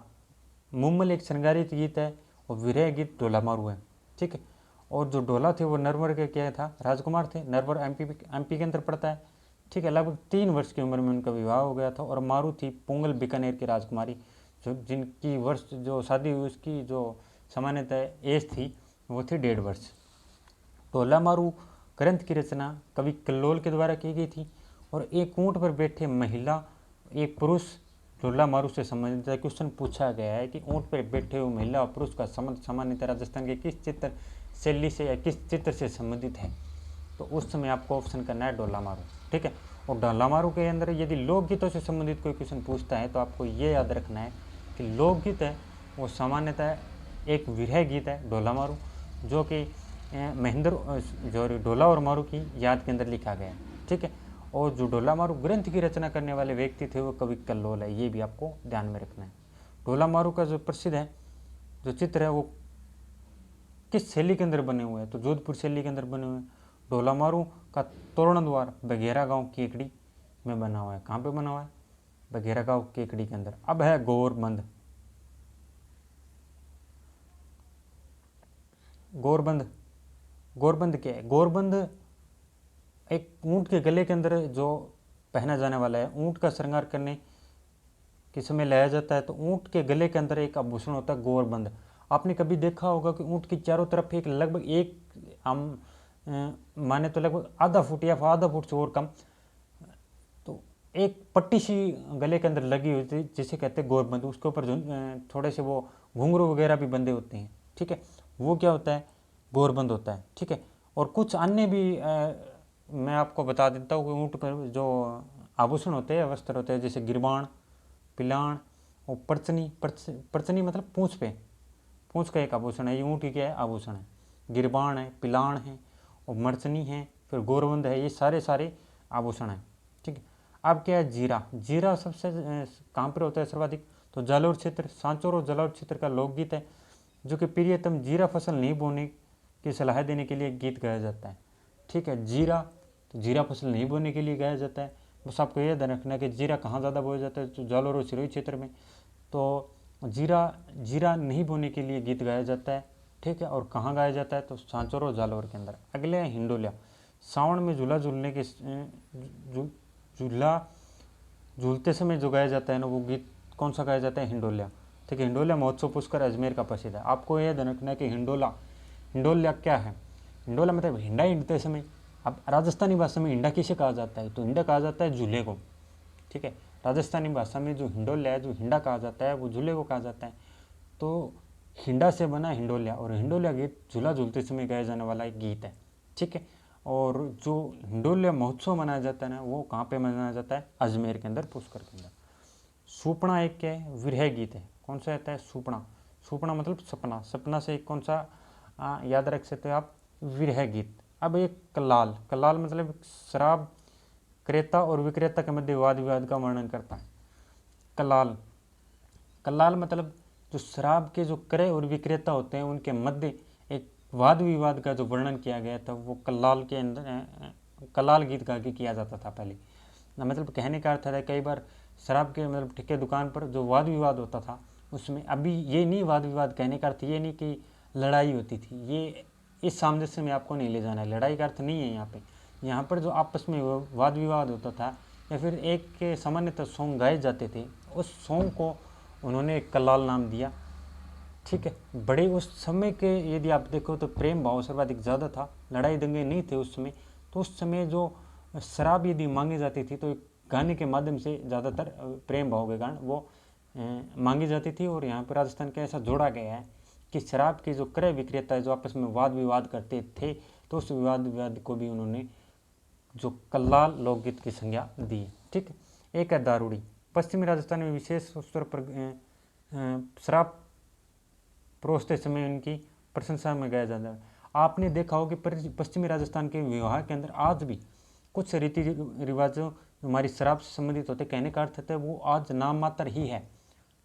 मुमल एक श्रृंगारित गीत है, और विरह गीत डोला मारू है, ठीक है। और जो डोला थे वो नरवर के क्या था? राजकुमार थे। नरवर एमपी के अंदर पड़ता है, ठीक है। लगभग 3 वर्ष की उम्र में उनका विवाह हो गया था। और मारू थी पोंगल बीकानेर की राजकुमारी, जो जिनकी वर्ष जो शादी हुई उसकी जो सामान्यतः एज थी वो थी 1.5 वर्ष। टोला मारू ग्रंथ की रचना कवि कल्लोल के द्वारा की गई थी। और एक ऊँट पर बैठे महिला एक पुरुष टोला मारू से संबंधित है। क्वेश्चन पूछा गया है कि ऊँट पर बैठे हुए महिला और पुरुष का संबंध सामान्यतः राजस्थान के किस चित्र शैली से या किस चित्र से संबंधित है? तो उस समय आपको ऑप्शन करना है डोला मारू, ठीक है। और डोला मारू के अंदर यदि लोकगीतों से संबंधित कोई क्वेश्चन पूछता है तो आपको ये याद रखना है कि लोकगीत है वो सामान्यतः एक विरह गीत है डोला मारू, जो कि महेंद्र जो डोला और मारू की याद के अंदर लिखा गया है, ठीक है। और जो डोला मारू ग्रंथ की रचना करने वाले व्यक्ति थे वो कवि कल्लोल है, ये भी आपको ध्यान में रखना है। डोला मारू का जो प्रसिद्ध है जो चित्र है वो किस शैली के अंदर बने हुए हैं? तो जोधपुर शैली के अंदर बने हुए हैं। डोला मारू का तोरण द्वार बघेरा गांव केकड़ी में बना हुआ है। कहाँ पे बना हुआ है? बघेरा गांव केकड़ी के अंदर। अब है गोरबंद। गोरबंद क्या है? गोरबंद एक ऊँट के गले के अंदर जो पहना जाने वाला है, ऊँट का श्रृंगार करने के समय लाया जाता है। तो ऊँट के गले के अंदर एक आभूषण होता है गोरबंद। आपने कभी देखा होगा कि ऊँट की चारों तरफ एक लगभग एक हम माने तो लगभग आधा फुट या आधा फुट से और कम तो एक पट्टी सी गले के अंदर लगी हुई थी जिसे कहते हैं गोरबंद। उसके ऊपर जो थोड़े से वो घुंघरू वगैरह भी बंधे होते हैं, ठीक है, वो क्या होता है? गोरबंद होता है, ठीक है। और कुछ अन्य भी मैं आपको बता देता हूँ कि ऊँट पर जो आभूषण होते हैं, वस्त्र होते हैं, जैसे गिरबान, पिलान और परचनी मतलब पूँछ का एक आभूषण है। ये ऊँट की क्या है? आभूषण है। गिरबान है, पिलान है और मरचनी है, फिर गोरबंद है, ये सारे आभूषण हैं, ठीक है। अब क्या है, जीरा, जीरा सबसे कहाँ पर होता है सर्वाधिक, तो जालोर क्षेत्र, सांचौर और जालोर क्षेत्र का लोकगीत है, जो कि प्रियतम जीरा फसल नहीं बोने की सलाह देने के लिए गीत गाया जाता है। ठीक है, जीरा, तो जीरा फसल नहीं बोने के लिए गाया जाता है। बस आपको यह ध्यान रखना है कि जीरा कहाँ ज़्यादा बोया जाता है, तो जालोर और सिरोही क्षेत्र में। तो जीरा नहीं बोने के लिए गीत गाया जाता है। ठीक है, और कहाँ गाया जाता है, तो सांचौर और जालोर के अंदर। अगले है हिंडोलिया। सावन में झूला झूलने के झूला झूलते समय जो गाया जाता है ना, वो गीत कौन सा गाया जाता है, हिंडोलिया। ठीक है, हिंडोलिया महोत्सव पुष्कर अजमेर का प्रसिद्ध है। आपको यह ध्यान रखना है कि हिंडोलिया क्या है, हिंडोला मतलब हिंडा हिंडते समय। अब राजस्थानी भाषा में हिंडा किसे कहा जाता है, तो हिंडा कहा जाता है झूले को। ठीक है, राजस्थानी भाषा में जो हिंडोलिया है, जो हिंडा कहा जाता है, वो झूले को कहा जाता है। तो हिंडा से बना हिंडोलिया, और हिंडोलिया गीत झूला झूलते समय गाया जाने वाला एक गीत है। ठीक है, और जो हिंडोलिया महोत्सव मनाया जाता है ना, वो कहाँ पे मनाया जाता है, अजमेर के अंदर, पुष्कर के अंदर। सुपना एक क्या है, विरह गीत है। कौन सा आता है, सुपना। सुपना मतलब सपना, सपना से एक कौन सा याद रख सकते हो आप, विरह गीत। अब एक कल्लाल, कल्लाल मतलब शराब क्रेता और विक्रेता के मध्य वाद विवाद का वर्णन करता है। कल्लाल, कल्लाल मतलब जो शराब के जो क्रय और विक्रेता होते हैं उनके मध्य एक वाद विवाद का जो वर्णन किया गया था, वो कल्लाल के अंदर कल्लाल गीत गा के किया जाता था पहले। मतलब कहने का अर्थ है, कई बार शराब के मतलब ठेके दुकान पर जो वाद विवाद होता था उसमें, अभी ये नहीं वाद विवाद कहने का अर्थ ये नहीं कि लड़ाई होती थी, ये इस सामंजस्य में आपको नहीं ले जाना है, लड़ाई का अर्थ नहीं है यहाँ पे। यहाँ पर जो आपस में वाद विवाद होता था या फिर एक के सामान्यतः सॉन्ग गाए जाते थे, उस सॉन्ग को उन्होंने एक कल्लाल नाम दिया। ठीक है, बड़े उस समय के यदि आप देखो तो प्रेम भाव सर्वाधिक ज़्यादा था, लड़ाई दंगे नहीं थे उस समय। तो उस समय जो शराब यदि मांगी जाती थी तो गाने के माध्यम से ज़्यादातर प्रेम भाव के कारण वो मांगी जाती थी। और यहाँ पर राजस्थान का ऐसा जोड़ा गया है कि शराब के जो क्रय विक्रेता है जो आपस में वाद विवाद करते थे, तो उस वाद विवाद को भी उन्होंने जो कल्लाल लोकगीत की संज्ञा दी। ठीक है, एक है दारूड़ी। पश्चिमी राजस्थान में विशेष स्तर पर शराब परोसते समय उनकी प्रशंसा में गाया जाता है। आपने देखा हो कि पश्चिमी राजस्थान के विवाह के अंदर आज भी कुछ रीति रिवाजों हमारी शराब से संबंधित होते, कहने का अर्थ होता है वो आज नाम मात्र ही है।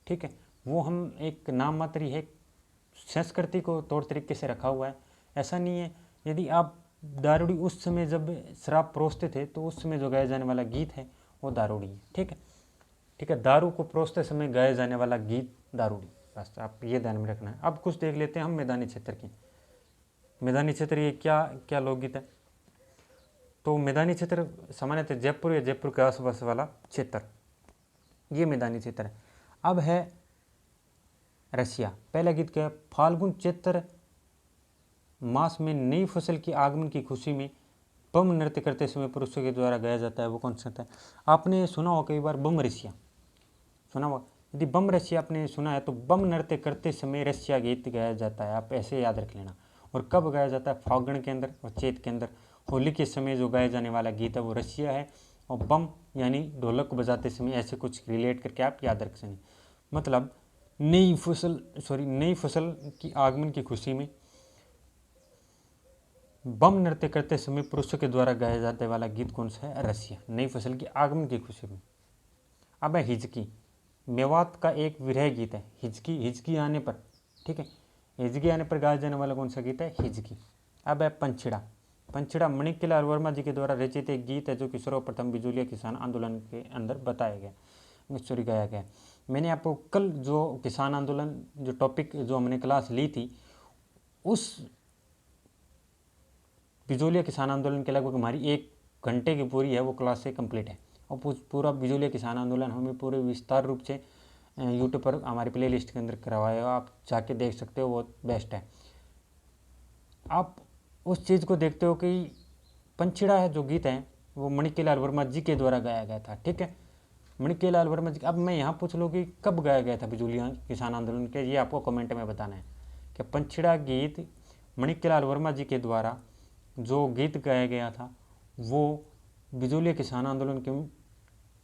ठीक है, वो हम एक नाम मात्र ही है, संस्कृति को तौर तरीके से रखा हुआ है, ऐसा नहीं है। यदि आप दारूड़ी उस समय जब शराब परोसते थे तो उस समय जो गाया जाने वाला गीत है वो दारूड़ी है। ठीक है, ठीक है, दारू को परोसते समय गाया जाने वाला गीत दारूड़ी, बस आप ये ध्यान में रखना है। अब कुछ देख लेते हैं हम मैदानी क्षेत्र की। मैदानी क्षेत्र ये क्या क्या लोकगीत है, तो मैदानी क्षेत्र सामान्यतः जयपुर या जयपुर के आसपास वाला क्षेत्र, ये मैदानी क्षेत्र है। अब है रसिया। पहला गीत क्या है, फाल्गुन चैत्र मास में नई फसल की आगमन की खुशी में बम नृत्य करते समय पुरुषों के द्वारा गाया जाता है, वो कौन सा है। आपने सुना हो कई बार बम रसिया, सुना हुआ। यदि बम रसिया आपने सुना है तो बम नृत्य करते समय रसिया गीत गाया जाता है, आप ऐसे याद रख लेना। और कब गाया जाता है, फागुन के अंदर और चैत के अंदर। होली के समय जो गाया जाने वाला गीत है वो रसिया है। और बम यानी ढोलक को बजाते समय ऐसे कुछ रिलेट करके आप याद रख सकें। मतलब नई फसल की आगमन की खुशी में बम नृत्य करते समय पुरुषों के द्वारा गाया जाने वाला गीत कौन सा है, रसिया, नई फसल की आगमन की खुशी में। अब है हिजकी। मेवात का एक विरह गीत है हिजकी आने पर। ठीक है, हिजकी आने पर गाया जाने वाला कौन सा गीत है, हिजकी। अब है पंछड़ा। पंछड़ा मणिकलाल वर्मा जी के द्वारा रचित एक गीत है जो कि सर्वप्रथम बिजोलिया किसान आंदोलन के अंदर बताया गया, सॉरी गाया गया। मैंने आपको कल जो किसान आंदोलन जो टॉपिक जो हमने क्लास ली थी, उस बिजोलिया किसान आंदोलन के लगभग हमारी 1 घंटे की पूरी है वो क्लास से कंप्लीट है। और पूरा बिजोलिया किसान आंदोलन हमें पूरे विस्तार रूप से यूट्यूब पर हमारी प्लेलिस्ट के अंदर करवाया हो, आप जाके देख सकते हो, वो बेस्ट है। आप उस चीज़ को देखते हो कि पंछड़ा है जो गीत है वो मणिकलाल वर्मा जी के द्वारा गाया गया था। ठीक है, मणिकलाल वर्मा जी। अब मैं यहाँ पूछ लूँ कि कब गाया गया था बिजोलिया किसान आंदोलन के, ये आपको कमेंट में बताना है कि पंछड़ा गीत मणिकलाल वर्मा जी के द्वारा जो गीत गाया गया था वो बिजोलिया किसान आंदोलन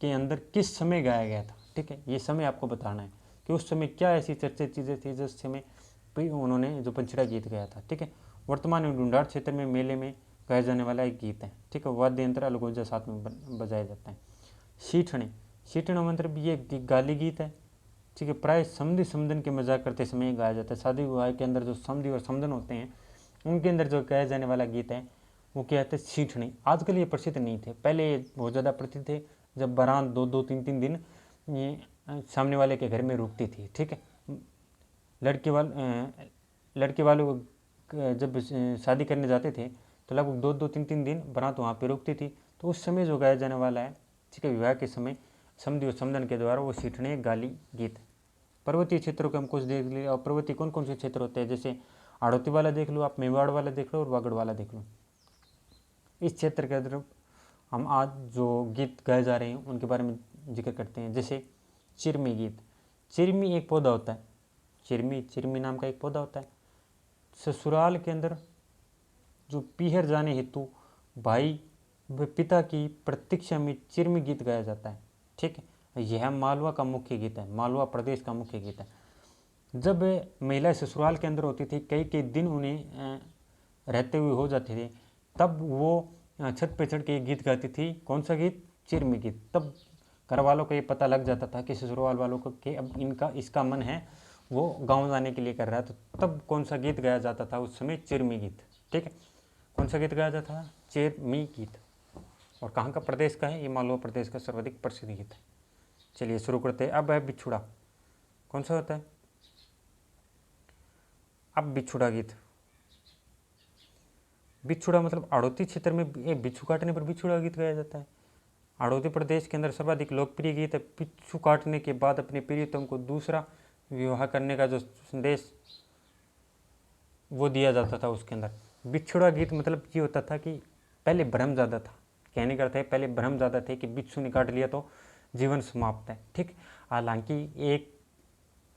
के अंदर किस समय गाया गया था। ठीक है, ये समय आपको बताना है कि उस समय क्या ऐसी चर्चित चीज़ें थी जिस समय भी उन्होंने जो पंछड़ा गीत गाया था। ठीक है, वर्तमान में ढूंढाड़ क्षेत्र में मेले में गाया जाने वाला एक गीत है। ठीक है, वाद्य यंत्र अलगोजा साथ में बजाया जाता है। सीठने, सीठना मतलब ये गाली गीत है, ठीक है। प्राय समधि समधन के मजाक करते समय गाया जाता है। शादी विवाह के अंदर जो समधि और समधन होते हैं उनके अंदर जो गाया जाने वाला गीत है वो क्या कहते हैं, सीठने। आजकल ये प्रसिद्ध नहीं थे, पहले ये बहुत ज़्यादा प्रसिद्ध थे, जब बारात 2-2, 3-3 दिन ये सामने वाले के घर में रुकती थी, ठीक है। लड़के वालों को जब शादी करने जाते थे तो लगभग 2-2, 3-3 दिन बारात वहाँ पे रुकती थी। तो उस समय जो गाया जाने वाला है, ठीक है, विवाह के समय समधि और समधन के द्वारा वो सीठने गाली गीत है। पर्वतीय क्षेत्रों के हम कुछ देख लिए। और पर्वतीय कौन कौन से क्षेत्र होते हैं, जैसे हाड़ौती वाला देख लो आप, मेवाड़ वाला देख लो और वागड़ वाला देख लो। इस क्षेत्र के अंदर हम आज जो गीत गाए जा रहे हैं उनके बारे में जिक्र करते हैं। जैसे चिरमी गीत। चिरमी एक पौधा होता है, चिरमी नाम का एक पौधा होता है। ससुराल के अंदर जो पीहर जाने हेतु भाई व पिता की प्रतीक्षा में चिरमी गीत गाया जाता है, ठीक है। यह मालवा का मुख्य गीत है, मालवा प्रदेश का मुख्य गीत है। जब महिला ससुराल के अंदर होती थी, कई कई दिन उन्हें रहते हुए हो जाते थे, तब वो छत पे चढ़ के गीत गाती थी। कौन सा गीत, चिरमी गीत। तब घर वालों को ये पता लग जाता था कि ससुराल वालों को कि अब इसका मन है वो गांव जाने के लिए कर रहा है। तो तब कौन सा गीत गाया जाता था उस समय, चिरमी गीत, ठीक है। कौन सा गीत गाया जाता था, चिरमी गीत। और कहाँ का प्रदेश का है, ये मालवा प्रदेश का सर्वाधिक प्रसिद्ध गीत है। चलिए शुरू करते हैं। अब है बिछुड़ा। कौन सा होता है, अब बिछुड़ा गीत। बिछुड़ा मतलब हाड़ौती क्षेत्र में एक बिच्छू काटने पर बिछुड़ा गीत गाया जाता है। हाड़ौती प्रदेश के अंदर सर्वाधिक लोकप्रिय गीत है। बिच्छू काटने के बाद अपने प्रियतम को दूसरा विवाह करने का जो संदेश वो दिया जाता था उसके अंदर। बिछुड़ा गीत मतलब ये होता था कि पहले भ्रम ज़्यादा था, कहने का अर्थ है पहले भ्रम ज़्यादा थे कि बिच्छू ने काट लिया तो जीवन समाप्त है, ठीक। हालांकि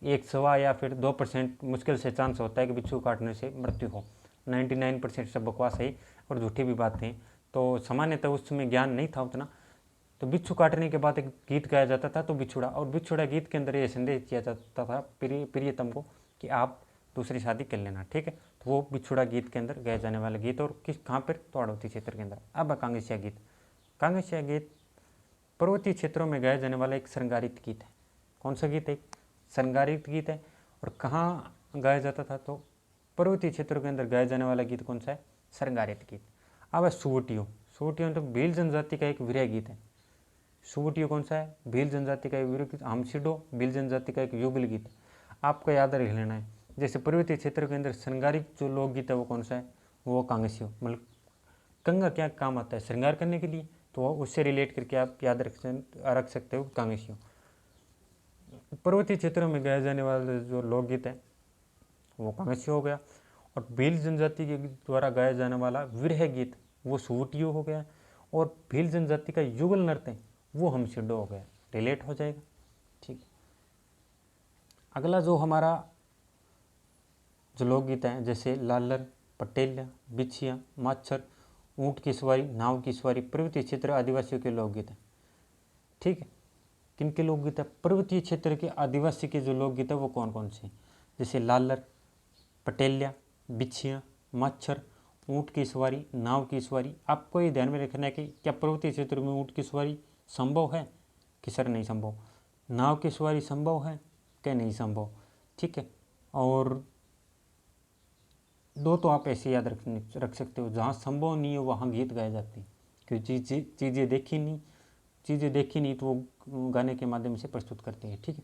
एक सवा या फिर 2% मुश्किल से चांस होता है कि बिच्छू काटने से मृत्यु हो। 99% सब बकवास है और झूठी भी बातें। तो सामान्यतः उस समय ज्ञान नहीं था उतना। तो बिच्छू काटने के बाद एक गीत गाया जाता था, तो बिछुड़ा। और बिछुड़ा गीत के अंदर ये संदेश दिया जाता था प्रियतम को कि आप दूसरी शादी कर लेना, ठीक है। तो वो बिछुड़ा गीत के अंदर गाया जाने वाला गीत। और किस कहाँ पर, तो हाड़ौती क्षेत्र के अंदर। अब कांगसिया गीत। कांगसिया गीत पर्वतीय क्षेत्रों में गाया जाने वाला एक श्रृंगारित गीत है। कौन सा गीत है, श्रृंगारित गीत है। और कहाँ गाया जाता था, तो पर्वतीय क्षेत्रों के अंदर गाया जाने वाला गीत कौन सा है, श्रृंगारित गीत। अब है सुवटियो। सुवटियो तो भील जनजाति का एक विरह गीत है। सुवटियो कौन सा है, भील जनजाति का एक विरह गीत। हमसिडो भील जनजाति का एक युगल गीत। आपको याद रख लेना है। जैसे पर्वतीय क्षेत्र के अंदर श्रृंगारिक जो लोकगीत है वो कौन सा है, वो कांगसियो। मतलब कंगा क्या काम आता है, श्रृंगार करने के लिए, तो उससे रिलेट करके आप याद रख सकते हो कांगसियो। पर्वतीय क्षेत्रों में गाया जाने वाला जो लोकगीत है वो कांगसियो हो गया। और भील जनजाति के द्वारा गाया जाने वाला विरह गीत वो सुवटियो हो गया। और भील जनजाति का युगल नृत्य वो हमसिडो हो गया। रिलेट हो जाएगा, ठीक। अगला जो हमारा जो लोकगीत है, जैसे लालर, पटेलिया, बिछिया, माच्छर, ऊँट की सवारी, नाव की सवारी, पर्वतीय क्षेत्र आदिवासियों के लोकगीत है, ठीक है। किन के लोकगीत है, पर्वतीय क्षेत्र के आदिवासी के जो लोकगीत है वो कौन कौन से, जैसे लालर, पटेलिया, बिछिया, माच्छर, ऊँट की सवारी, नाव की सवारी। आपको ये ध्यान में रखना है कि क्या पर्वतीय क्षेत्र में ऊँट की सवारी संभव है कि सर नहीं संभव, नाव की सवारी संभव है क्या नहीं संभव, ठीक है। और दो तो आप ऐसे याद रख सकते हो, जहाँ संभव नहीं हो वहाँ गीत गाए जाते हैं, क्योंकि चीज़ें देखी नहीं तो वो गाने के माध्यम से प्रस्तुत करते हैं, ठीक है।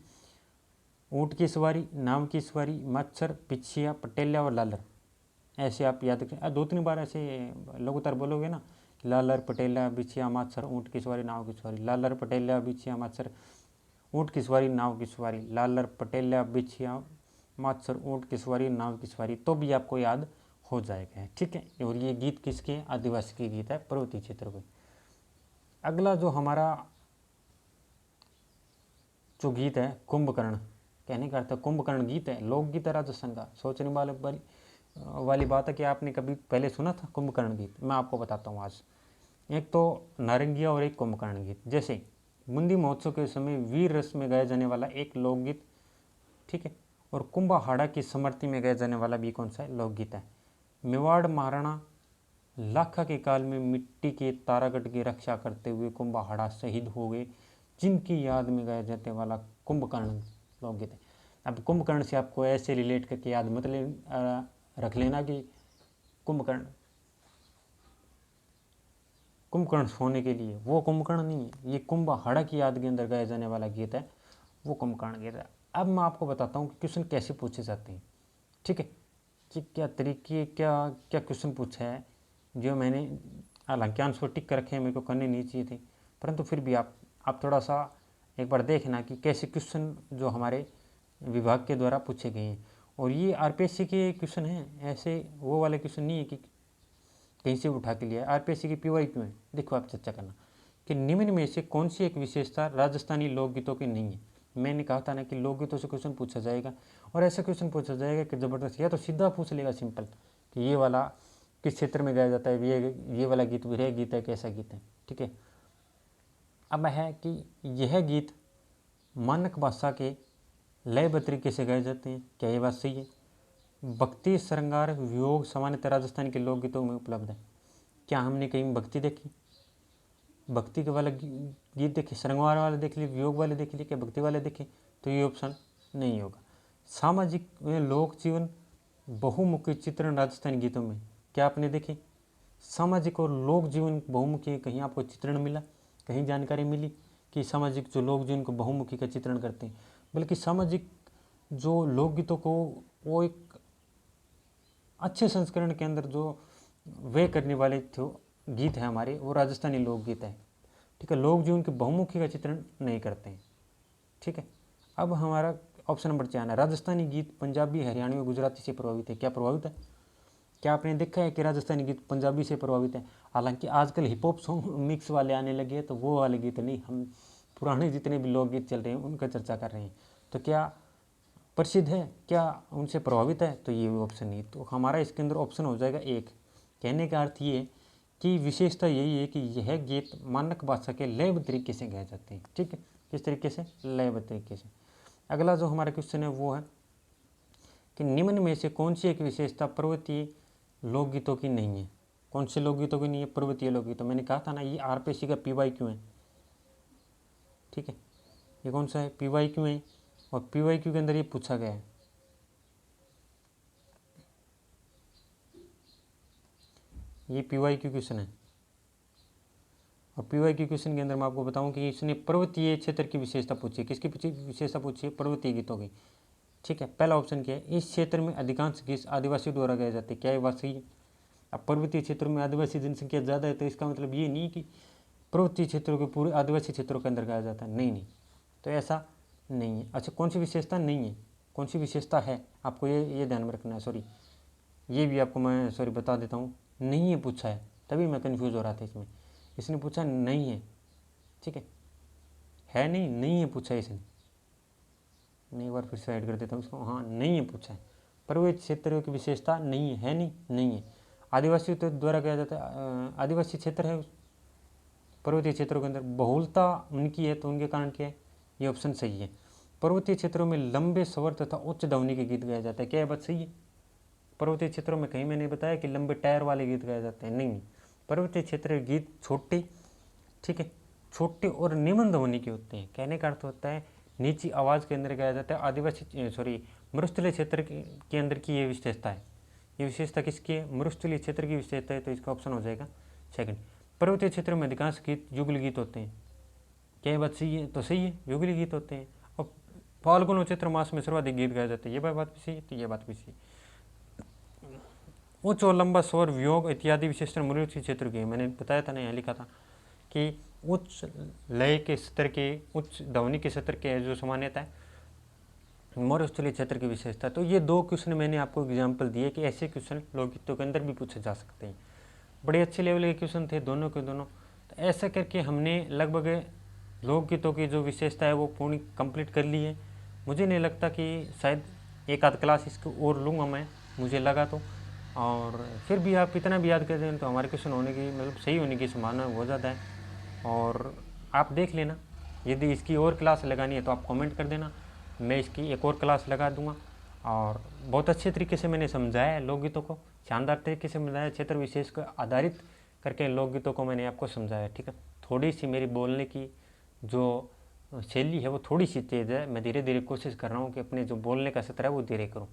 ऊँट की सवारी, नाव की सवारी, मच्छर, पिछिया, पटेलिया और लालर, ऐसे आप याद रखें। 2-3 बार ऐसे लगातार बोलोगे ना, लालर, पटेलिया, बिछिया, मच्छर, ऊँट की सवारी, नाव की सवारी, लालर, पटेलिया, बिछिया, मच्छर, ऊँट की सवारी, नाव की सवारी, लालर, पटेलिया, बिछिया, मच्छर, ऊँट की सवारी, नाव की सवारी, तो भी आपको याद हो जाएगा, ठीक है। और ये गीत किसके, आदिवासी के गीत है, पर्वतीय क्षेत्र के। अगला जो हमारा जो गीत है कुंभकर्ण, कहने का अर्थ कुंभकर्ण गीत है, लोकगीत है राजस्थान का। सोचने वाली बात है कि आपने कभी पहले सुना था कुंभकर्ण गीत, मैं आपको बताता हूँ आज। एक तो नारंगिया और एक कुंभकर्ण गीत। जैसे बूंदी महोत्सव के समय वीर रस में गाया जाने वाला एक लोकगीत, ठीक है। और कुंभाहाड़ा की समर्थी में गाया जाने वाला भी कौन सा है, लोकगीत है। मेवाड़ महाराणा लाखा के काल में मिट्टी के तारागढ़ की रक्षा करते हुए कुंभाहाड़ा शहीद हो गए, जिनकी याद में गाया जाने वाला कुंभकर्ण लोकगीत है। अब कुंभकर्ण से आपको ऐसे रिलेट करके याद मत रख लेना कि कुंभकर्ण होने के लिए, वो कुंभकर्ण नहीं है, ये कुंभहड़ा की याद के अंदर गाया जाने वाला गीत है, वो कुंभकर्ण गीत है। अब मैं आपको बताता हूँ कि क्वेश्चन कैसे पूछे जाते हैं, ठीक है, कि क्या तरीके, क्या क्या क्वेश्चन पूछा है, जो मैंने हालांकि आंसर टिक कर रखे हैं, मेरे को करने नहीं चाहिए थे, परंतु फिर भी आप थोड़ा सा एक बार देखना कि कैसे क्वेश्चन जो हमारे विभाग के द्वारा पूछे गए हैं। और ये आरपीएससी के क्वेश्चन हैं, ऐसे वो वाले क्वेश्चन नहीं है कि कहीं से उठा के लिया। आरपीएससी की पीवाई क्यों है, देखो आप चर्चा करना कि निम्न में से कौन सी एक विशेषता राजस्थानी लोकगीतों की नहीं है। मैंने कहा था ना कि लोकगीतों से क्वेश्चन पूछा जाएगा, और ऐसा क्वेश्चन पूछा जाएगा कि ज़बरदस्त, या तो सीधा पूछ लेगा सिंपल कि ये वाला किस क्षेत्र में गाया जाता है, ये वाला गीत विरह गीत है, कैसा गीत है, ठीक है। अब है कि यह गीत मानक भाषा के लयबद्ध तरीके से गाए जाते हैं, क्या ये बात सही है। भक्ति, श्रृंगार, वियोग सामान्यतः राजस्थान के लोकगीतों में उपलब्ध है। क्या हमने कहीं भक्ति देखी, भक्ति के वाले गीत देखे, श्रृंगार वाले देख लिए, वियोग वाले देख लिए, क्या भक्ति वाले देखे, तो ये ऑप्शन नहीं होगा। सामाजिक लोक जीवन बहुमुखी चित्रण राजस्थानी गीतों में क्या आपने देखे, सामाजिक और लोक जीवन बहुमुखी कहीं आपको चित्रण मिला, कहीं जानकारी मिली कि सामाजिक जो लोक जीवन को बहुमुखी का चित्रण करते हैं, बल्कि सामाजिक जो लोकगीतों को वो एक अच्छे संस्करण के अंदर जो वे करने वाले जो गीत है हमारे, वो राजस्थानी लोकगीत है, ठीक है। लोक जीवन के बहुमुखी का चित्रण नहीं करते हैं, ठीक है। अब हमारा ऑप्शन नंबर 4 है, राजस्थानी गीत पंजाबी, हरियाणवी, गुजराती से प्रभावित है। क्या प्रभावित है, क्या आपने देखा है कि राजस्थानी गीत पंजाबी से प्रभावित है। हालांकि आजकल हिप हॉप सॉन्ग मिक्स वाले आने लगे हैं, तो वो वाले गीत नहीं, हम पुराने जितने भी लोकगीत चल रहे हैं उनका चर्चा कर रहे हैं। तो क्या प्रसिद्ध है, क्या उनसे प्रभावित है, तो ये ऑप्शन नहीं। तो हमारा इसके अंदर ऑप्शन हो जाएगा 1। कहने का अर्थ ये कि विशेषता यही है कि यह गीत मानक भाषा के लयबद्ध तरीके से गाए जाते हैं, ठीक है। किस तरीके से, लयबद्ध तरीके से। अगला जो हमारा क्वेश्चन है वो है कि निम्न में से कौन सी एक विशेषता पर्वतीय लोकगीतों की नहीं है। कौन से लोकगीतों की नहीं है, पर्वतीय लोकगीतों। मैंने कहा था ना, ये आरपीएससी का पीवाई क्यों है, ठीक है। ये कौन सा है, पीवाई क्यों है, और पीवाई क्यू के अंदर ये पूछा गया है। ये पीवाई क्यू क्वेश्चन है, और पीवाई क्यू क्वेश्चन के अंदर मैं आपको बताऊं कि इसने पर्वतीय क्षेत्र की विशेषता पूछी है। किसकी विशेषता पूछी है, पर्वतीय गीतों की, ठीक है। पहला ऑप्शन क्या है, इस क्षेत्र में अधिकांश गीत आदिवासियों द्वारा गाए जाते हैं। क्या ये बात सही है। अब पर्वतीय क्षेत्रों में आदिवासी जनसंख्या ज़्यादा है, तो इसका मतलब ये नहीं कि पर्वतीय क्षेत्रों के पूरे आदिवासी क्षेत्रों के अंदर गाया जाता है, नहीं, तो ऐसा नहीं है। अच्छा, कौन सी विशेषता नहीं है, कौन सी विशेषता है, आपको ये ध्यान में रखना है। सॉरी, ये भी आपको मैं बता देता हूँ, नहीं है पूछा है, तभी मैं कन्फ्यूज़ हो रहा था इसमें। इसने पूछा नहीं है, ठीक है नहीं है पूछा इसने। मैं एक बार फिर से ऐड कर देता हूँ इसको, हाँ नहीं है पूछा है। पर्वतीय क्षेत्रों की विशेषता नहीं है, नहीं है। आदिवासी तो द्वारा किया जाता है, आदिवासी क्षेत्र है पर्वतीय क्षेत्रों के अंदर, बहुलता उनकी है, तो उनके कारण क्या है, ये ऑप्शन सही है। पर्वतीय क्षेत्रों में लंबे स्वर तथा उच्च ध्वनि के गीत गाए जाते हैं। क्या ये बात सही है। पर्वतीय क्षेत्रों में कहीं मैंने बताया कि लंबे टायर वाले गीत गाए जाते हैं, नहीं। पर्वतीय क्षेत्र के गीत छोटे, ठीक है, छोटे और निम्न ध्वनि के होते हैं। कहने का अर्थ होता है नीची आवाज़ के अंदर गाया जाता है। आदिवासी मरुस्थलीय क्षेत्र के अंदर की ये विशेषता है। ये विशेषता किसकी है, मरुस्थलीय क्षेत्र की विशेषता है, तो इसका ऑप्शन हो जाएगा 2। पर्वतीय क्षेत्रों में अधिकांश गीत युगल गीत होते हैं। क्या ये बात सही है, तो सही है, युगल गीत होते हैं। और फाल्गुन और चैत्र मास में सर्वाधिक गीत गाए जाते हैं, ये बात भी सही है, तो ये बात भी सही है। उच्च और लंबा स्वर, वियोग इत्यादि विशेषण मरुस्थलीय क्षेत्र के, मैंने बताया था ना, यहाँ लिखा था कि उच्च लय के स्तर के, उच्च ध्वनि के स्तर के जो सामान्यता है मरुस्थलीय क्षेत्र की विशेषता। तो ये 2 क्वेश्चन मैंने आपको एग्जाम्पल दिए कि ऐसे क्वेश्चन लोकगीतों के अंदर भी पूछे जा सकते हैं। बड़े अच्छे लेवल के क्वेश्चन थे दोनों के दोनों। तो ऐसा करके हमने लगभग लोकगीतों की जो विशेषता है वो पूर्ण कंप्लीट कर ली है। मुझे नहीं लगता कि शायद एक आध क्लास इसको और लूँगा मैं, मुझे लगा तो। और फिर भी आप इतना भी याद कर दें तो हमारे क्वेश्चन होने की, मतलब सही होने की संभावना बहुत ज़्यादा है। और आप देख लेना, यदि इसकी और क्लास लगानी है तो आप कमेंट कर देना, मैं इसकी एक और क्लास लगा दूंगा। और बहुत अच्छे तरीके से मैंने समझाया है लोकगीतों को, शानदार तरीके से समझाया, क्षेत्र विशेष को आधारित करके लोकगीतों को मैंने आपको समझाया, ठीक है। थोड़ी सी मेरी बोलने की जो शैली है वो थोड़ी सी तेज़ है। मैं धीरे धीरे कोशिश कर रहा हूँ कि अपने जो बोलने का सत्र है वो धीरे करूँ,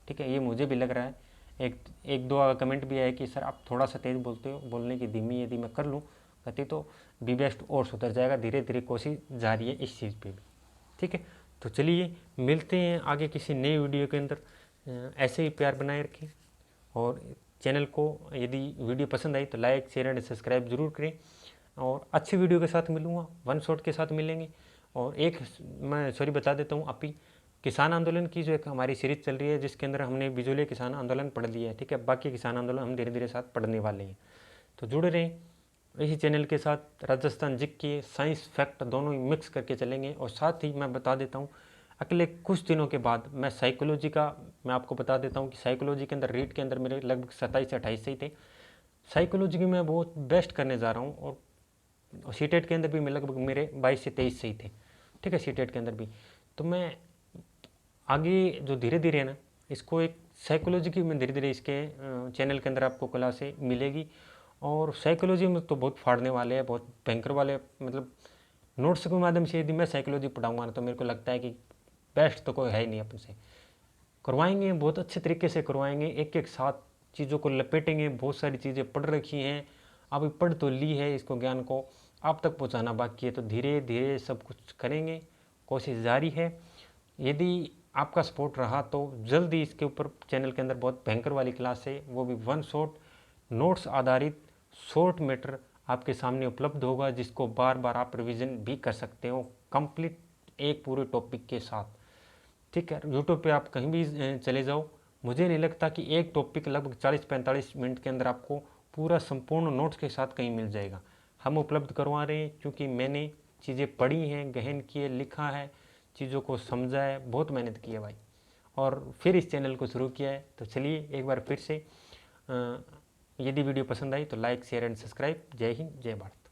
ठीक है। ये मुझे भी लग रहा है। एक दो कमेंट भी आया कि सर आप थोड़ा सा तेज़ बोलते हो, बोलने की धीमी यदि मैं कर लूँ गति तो बी बेस्ट और सुधर जाएगा। धीरे धीरे कोशिश जारी है इस चीज़ पे भी, ठीक है। तो चलिए मिलते हैं आगे किसी नई वीडियो के अंदर। ऐसे ही प्यार बनाए रखें और चैनल को यदि वीडियो पसंद आई तो लाइक शेयर एंड सब्सक्राइब जरूर करें। और अच्छी वीडियो के साथ मिलूँगा, वन शॉट के साथ मिलेंगे। और एक मैं सॉरी बता देता हूँ, अभी किसान आंदोलन की जो एक हमारी सीरीज चल रही है जिसके अंदर हमने बिजोलिया किसान आंदोलन पढ़ लिया है, ठीक है। बाकी किसान आंदोलन हम धीरे धीरे साथ पढ़ने वाले हैं, तो जुड़े रहें इसी चैनल के साथ। राजस्थान जिक के साइंस फैक्ट दोनों ही मिक्स करके चलेंगे। और साथ ही मैं बता देता हूँ अगले कुछ दिनों के बाद मैं साइकोलॉजी का मैं आपको बता देता हूँ कि साइकोलॉजी के अंदर रीड के अंदर मेरे लगभग 27 से 28 ही थे। साइकोलॉजी की मैं बहुत बेस्ट करने जा रहा हूँ। और सीटेट के अंदर भी मैं लगभग मेरे 22 से 23 से ही थे, ठीक है, सीटेट के अंदर भी। तो मैं आगे जो धीरे धीरे है ना, इसको एक साइकोलॉजी की मैं धीरे धीरे इसके चैनल के अंदर आपको क्लासें मिलेगी। और साइकोलॉजी में तो बहुत फाड़ने वाले हैं, बहुत भयंकर वाले, मतलब नोट्स के माध्यम से यदि मैं साइकोलॉजी पढ़ाऊंगा ना तो मेरे को लगता है कि बेस्ट तो कोई है ही नहीं। अपन से करवाएंगे, बहुत अच्छे तरीके से करवाएंगे, एक एक साथ चीज़ों को लपेटेंगे। बहुत सारी चीज़ें पढ़ रखी हैं, अभी पढ़ तो ली है, इसको ज्ञान को आप तक पहुंचाना बाकी है। तो धीरे धीरे सब कुछ करेंगे, कोशिश जारी है। यदि आपका सपोर्ट रहा तो जल्दी इसके ऊपर चैनल के अंदर बहुत भयंकर वाली क्लास है, वो भी वन शॉट नोट्स आधारित शॉर्ट मैटर आपके सामने उपलब्ध होगा, जिसको बार बार आप रिवीजन भी कर सकते हो कंप्लीट एक पूरे टॉपिक के साथ, ठीक है। यूट्यूब पे आप कहीं भी चले जाओ, मुझे नहीं लगता कि एक टॉपिक लगभग 40-45 मिनट के अंदर आपको पूरा संपूर्ण नोट्स के साथ कहीं मिल जाएगा। हम उपलब्ध करवा रहे हैं क्योंकि मैंने चीज़ें पढ़ी हैं, गहन किए, लिखा है, चीज़ों को समझा है, बहुत मेहनत की है भाई, और फिर इस चैनल को शुरू किया है। तो चलिए एक बार फिर से यदि वीडियो पसंद आई तो लाइक शेयर एंड सब्सक्राइब। जय हिंद, जय भारत।